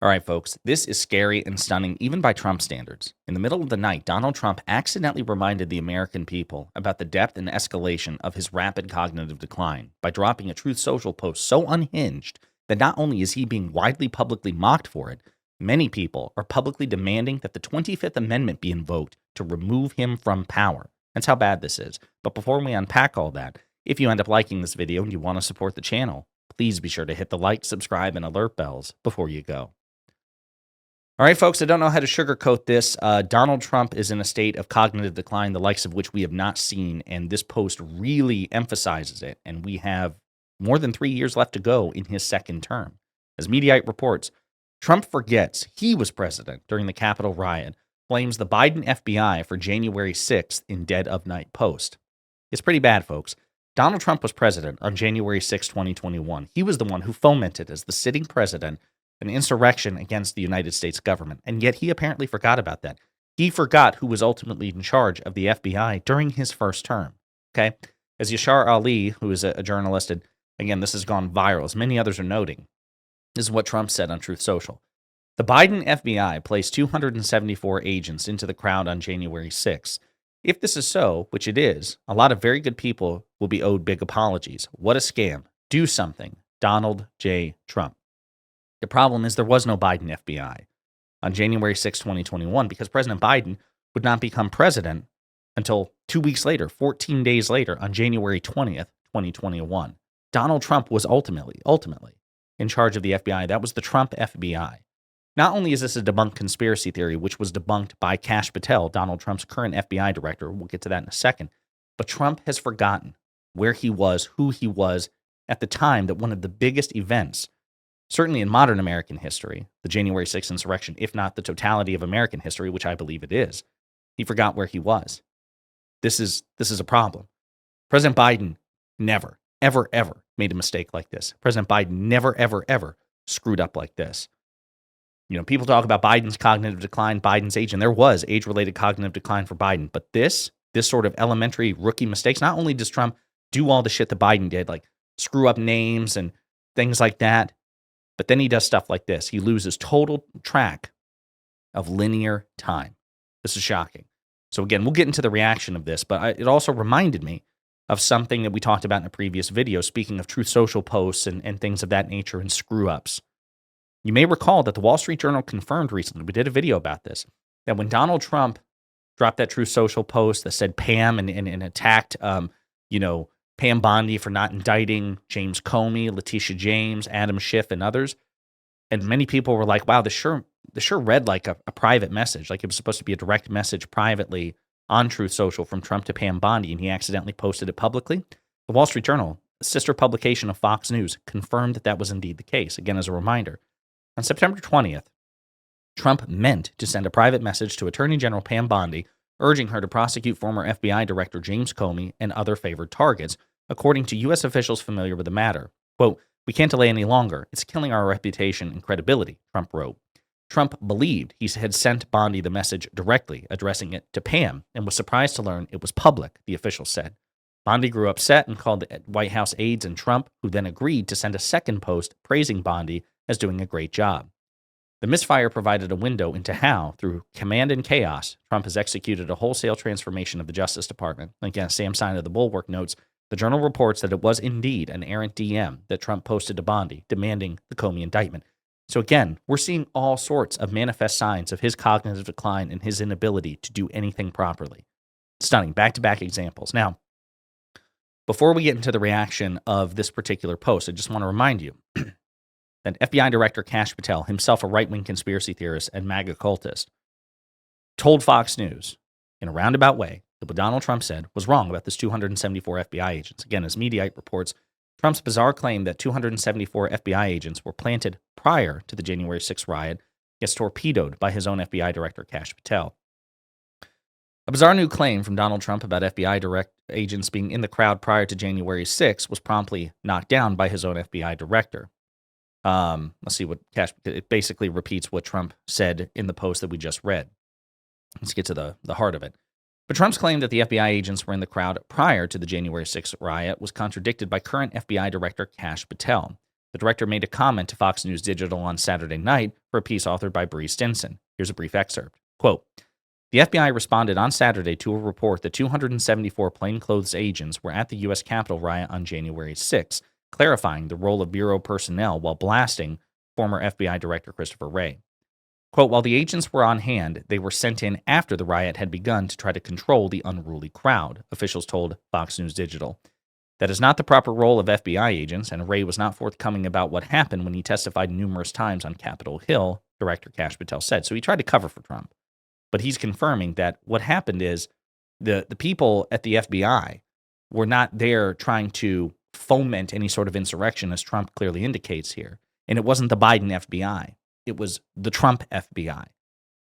All right, folks, this is scary and stunning even by Trump standards. In the middle of the night, Donald Trump accidentally reminded the American people about the depth and escalation of his rapid cognitive decline by dropping a Truth Social post so unhinged that not only is he being widely publicly mocked for it, many people are publicly demanding that the 25th Amendment be invoked to remove him from power. That's how bad this is. But before we unpack all that, if you end up liking this video and you want to support the channel, please be sure to hit the like, subscribe, and alert bells before you go. All right, folks, I don't know how to sugarcoat this. Donald Trump is in a state of cognitive decline, the likes of which we have not seen, and this post really emphasizes it. And we have more than 3 years left to go in his second term. As Mediaite reports, Trump forgets he was president during the Capitol riot, blames the Biden FBI for January 6th in dead of night post. It's pretty bad, folks. Donald Trump was president on January 6, 2021. He was the one who fomented, as the sitting president, an insurrection against the United States government, and yet he apparently forgot about that. He forgot who was ultimately in charge of the FBI during his first term, okay? As Yashar Ali, who is a journalist, and again, this has gone viral, as many others are noting, this is what Trump said on Truth Social. The Biden FBI placed 274 agents into the crowd on January 6th. If this is so, which it is, a lot of very good people will be owed big apologies. What a scam. Do something. Donald J. Trump. The problem is there was no Biden FBI on January 6, 2021, because President Biden would not become president until 2 weeks later, 14 days later, on January 20th, 2021. Donald Trump was ultimately in charge of the FBI. That was the Trump FBI. Not only is this a debunked conspiracy theory, which was debunked by Kash Patel, Donald Trump's current FBI director, we'll get to that in a second, but Trump has forgotten where he was, who he was at the time that one of the biggest events, certainly in modern American history, the January 6th insurrection, if not the totality of American history, which I believe it is, he forgot where he was. This is a problem. President Biden never, ever, ever made a mistake like this. President Biden never, ever, ever screwed up like this. You know, people talk about Biden's cognitive decline, Biden's age, and there was age-related cognitive decline for Biden. But this sort of elementary rookie mistakes, not only does Trump do all the shit that Biden did, like screw up names and things like that, but then he does stuff like this. He loses total track of linear time. This is shocking. So again, we'll get into the reaction of this, but it also reminded me of something that we talked about in a previous video, speaking of Truth Social posts and things of that nature and screw-ups. You may recall that the Wall Street Journal confirmed recently, we did a video about this, that when Donald Trump dropped that Truth Social post that said Pam and attacked, Pam Bondi for not indicting James Comey, Letitia James, Adam Schiff, and others. And many people were like, wow, this sure read like a private message, like it was supposed to be a direct message privately on Truth Social from Trump to Pam Bondi, and he accidentally posted it publicly. The Wall Street Journal, a sister publication of Fox News, confirmed that that was indeed the case. Again, as a reminder, on September 20th, Trump meant to send a private message to Attorney General Pam Bondi, urging her to prosecute former FBI Director James Comey and other favored targets, according to U.S. officials familiar with the matter. Quote, "We can't delay any longer. It's killing our reputation and credibility," Trump wrote. Trump believed he had sent Bondi the message directly, addressing it to Pam, and was surprised to learn it was public, the official said. Bondi grew upset and called the White House aides and Trump, who then agreed to send a second post praising Bondi as doing a great job. The misfire provided a window into how, through command and chaos, Trump has executed a wholesale transformation of the Justice Department. Again, Sam Stein of The Bulwark notes, the Journal reports that it was indeed an errant DM that Trump posted to Bondi, demanding the Comey indictment. So again, we're seeing all sorts of manifest signs of his cognitive decline and his inability to do anything properly. Stunning, back-to-back examples. Now, before we get into the reaction of this particular post, I just want to remind you that FBI Director Kash Patel, himself a right-wing conspiracy theorist and MAGA cultist, told Fox News in a roundabout way that what Donald Trump said was wrong about this 274 FBI agents. Again, as Mediaite reports, Trump's bizarre claim that 274 FBI agents were planted prior to the January 6th riot gets torpedoed by his own FBI Director Kash Patel. A bizarre new claim from Donald Trump about FBI direct agents being in the crowd prior to January 6th was promptly knocked down by his own FBI director. Let's see what it basically repeats what Trump said in the post that we just read. Let's get to the heart of it. But Trump's claim that the FBI agents were in the crowd prior to the January 6th riot was contradicted by current FBI Director Kash Patel. The director made a comment to Fox News Digital on Saturday night for a piece authored by Bree Stinson. Here's a brief excerpt. Quote, the FBI responded on Saturday to a report that 274 plainclothes agents were at the U.S. Capitol riot on January 6, clarifying the role of Bureau personnel while blasting former FBI Director Christopher Wray. Quote, while the agents were on hand, they were sent in after the riot had begun to try to control the unruly crowd, officials told Fox News Digital. That is not the proper role of FBI agents, and Wray was not forthcoming about what happened when he testified numerous times on Capitol Hill, Director Kash Patel said. So he tried to cover for Trump. But he's confirming that what happened is the people at the FBI were not there trying to foment any sort of insurrection, as Trump clearly indicates here. And it wasn't the Biden FBI. It was the Trump FBI.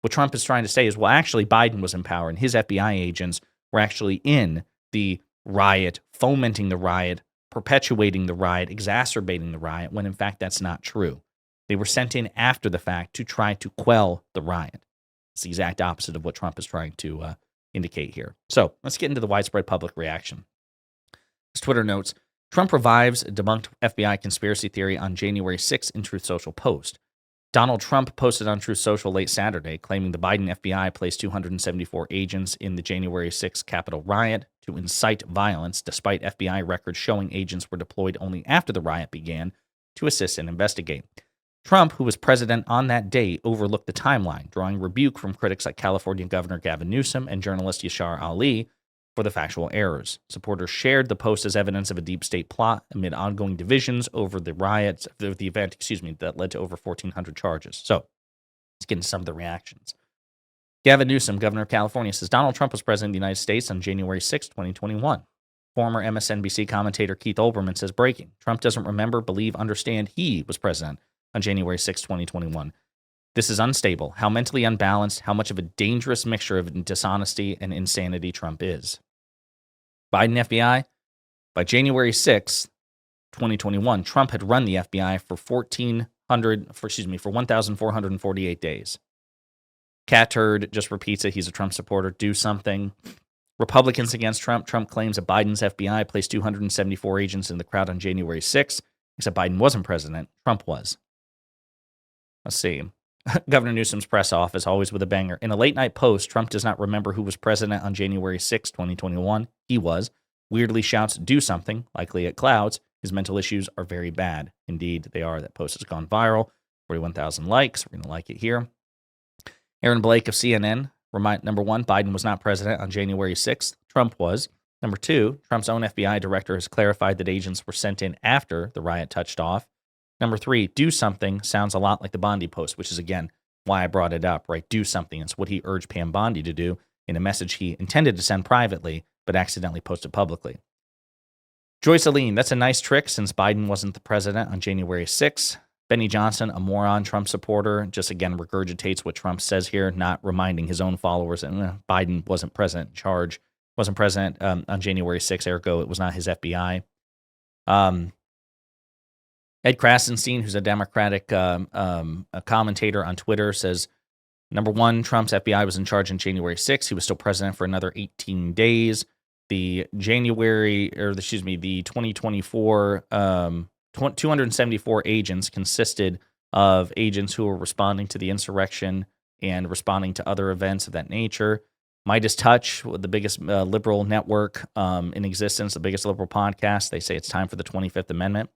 What Trump is trying to say is, well, actually, Biden was in power, and his FBI agents were actually in the riot, fomenting the riot, perpetuating the riot, exacerbating the riot, when in fact that's not true. They were sent in after the fact to try to quell the riot. It's the exact opposite of what Trump is trying to indicate here. So let's get into the widespread public reaction. As Twitter notes, Trump revives a debunked FBI conspiracy theory on January 6 in Truth Social post. Donald Trump posted on Truth Social late Saturday, claiming the Biden FBI placed 274 agents in the January 6 Capitol riot to incite violence, despite FBI records showing agents were deployed only after the riot began to assist and investigate. Trump, who was president on that day, overlooked the timeline, drawing rebuke from critics like California Governor Gavin Newsom and journalist Yashar Ali for the factual errors. Supporters shared the post as evidence of a deep state plot amid ongoing divisions over the riots, the event, that led to over 1,400 charges. So let's get into some of the reactions. Gavin Newsom, governor of California, says Donald Trump was president of the United States on January 6, 2021. Former MSNBC commentator Keith Olbermann says, breaking, Trump doesn't remember, believe, understand he was president on January 6, 2021. This is unstable, how mentally unbalanced, how much of a dangerous mixture of dishonesty and insanity Trump is. Biden FBI, by January 6, 2021, Trump had run the FBI for 1,448 days. Cat Turd just repeats it. He's a Trump supporter. Do something. Republicans against Trump. Trump claims that Biden's FBI placed 274 agents in the crowd on January 6, except Biden wasn't president. Trump was. Let's see. Governor Newsom's press off, as always, with a banger. In a late-night post, Trump does not remember who was president on January 6, 2021. He was. Weirdly shouts, do something, likely at clouds. His mental issues are very bad. Indeed, they are. That post has gone viral. 41,000 likes. We're going to like it here. Aaron Blake of CNN, number one, Biden was not president on January 6th. Trump was. Number two, Trump's own FBI director has clarified that agents were sent in after the riot touched off. Number three, do something sounds a lot like the Bondi post, which is, again, why I brought it up, right? Do something. It's what he urged Pam Bondi to do in a message he intended to send privately, but accidentally posted publicly. Joyce Aline, that's a nice trick since Biden wasn't the president on January 6th. Benny Johnson, a moron Trump supporter, just again regurgitates what Trump says here, not reminding his own followers that Biden wasn't president in charge, wasn't president on January 6th, ergo it was not his FBI. Ed Krasenstein, who's a Democratic commentator on Twitter, says, number one, Trump's FBI was in charge on January 6th. He was still president for another 18 days. The 2024 274 agents consisted of agents who were responding to the insurrection and responding to other events of that nature. Midas Touch, the biggest liberal network in existence, the biggest liberal podcast, they say it's time for the 25th Amendment.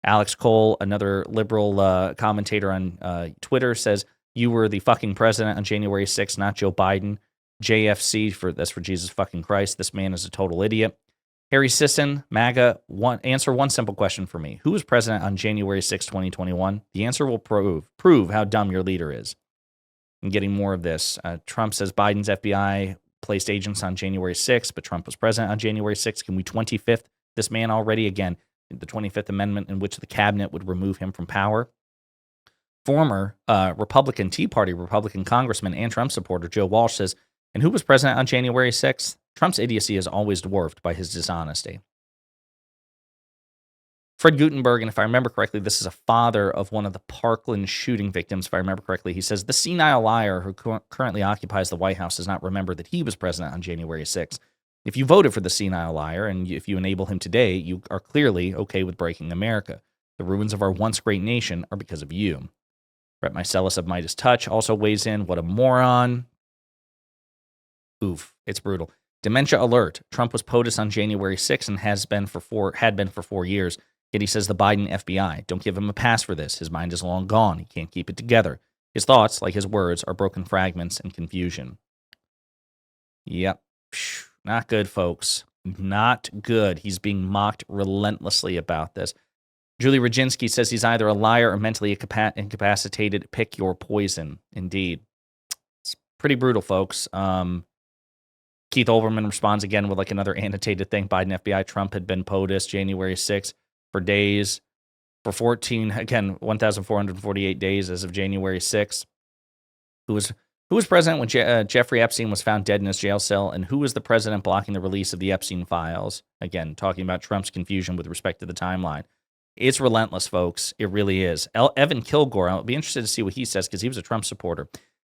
Alex Cole, another liberal commentator on Twitter, says, you were the fucking president on January 6th, not Joe Biden. JFC, that's for Jesus fucking Christ. This man is a total idiot. Harry Sisson, MAGA, answer one simple question for me. Who was president on January 6, 2021? The answer will prove how dumb your leader is. I'm getting more of this. Trump says Biden's FBI placed agents on January 6th, but Trump was president on January 6th. Can we 25th this man already? Again, the 25th Amendment in which the cabinet would remove him from power. Former Republican Tea Party Republican Congressman and Trump supporter Joe Walsh says, and who was president on January 6th? Trump's idiocy is always dwarfed by his dishonesty. Fred Gutenberg, and if I remember correctly, this is a father of one of the Parkland shooting victims, if I remember correctly. He says, the senile liar who currently occupies the White House does not remember that he was president on January 6th. If you voted for the senile liar, and if you enable him today, you are clearly okay with breaking America. The ruins of our once great nation are because of you. Brett Meiselas of Midas Touch also weighs in. What a moron. Oof, it's brutal. Dementia alert. Trump was POTUS on January 6th and had been for 4 years. Yet he says the Biden FBI, don't give him a pass for this. His mind is long gone. He can't keep it together. His thoughts, like his words, are broken fragments and confusion. Yep. Not good, folks. Not good. He's being mocked relentlessly about this. Julie Rodzinski says he's either a liar or mentally incapacitated. Pick your poison. Indeed. It's pretty brutal, folks. Keith Olbermann responds again with like another annotated thing. Biden FBI, Trump had been POTUS January 6th for days. For 1,448 days as of January 6th. Who was president when Jeffrey Epstein was found dead in his jail cell, and who was the president blocking the release of the Epstein files? Again, talking about Trump's confusion with respect to the timeline. It's relentless, folks. It really is. Evan Kilgore, I'll be interested to see what he says because he was a Trump supporter.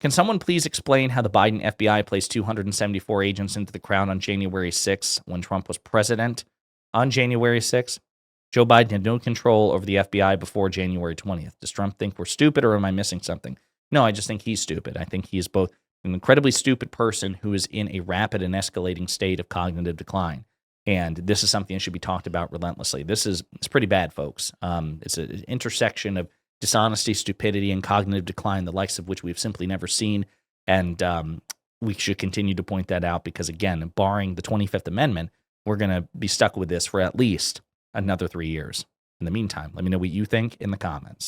Can someone please explain how the Biden FBI placed 274 agents into the crowd on January 6th when Trump was president? On January 6th, Joe Biden had no control over the FBI before January 20th. Does Trump think we're stupid, or am I missing something? No, I just think he's stupid. I think he is both an incredibly stupid person who is in a rapid and escalating state of cognitive decline. And this is something that should be talked about relentlessly. It's pretty bad, folks. It's an intersection of dishonesty, stupidity, and cognitive decline, the likes of which we've simply never seen. And we should continue to point that out because, again, barring the 25th Amendment, we're going to be stuck with this for at least another 3 years. In the meantime, let me know what you think in the comments.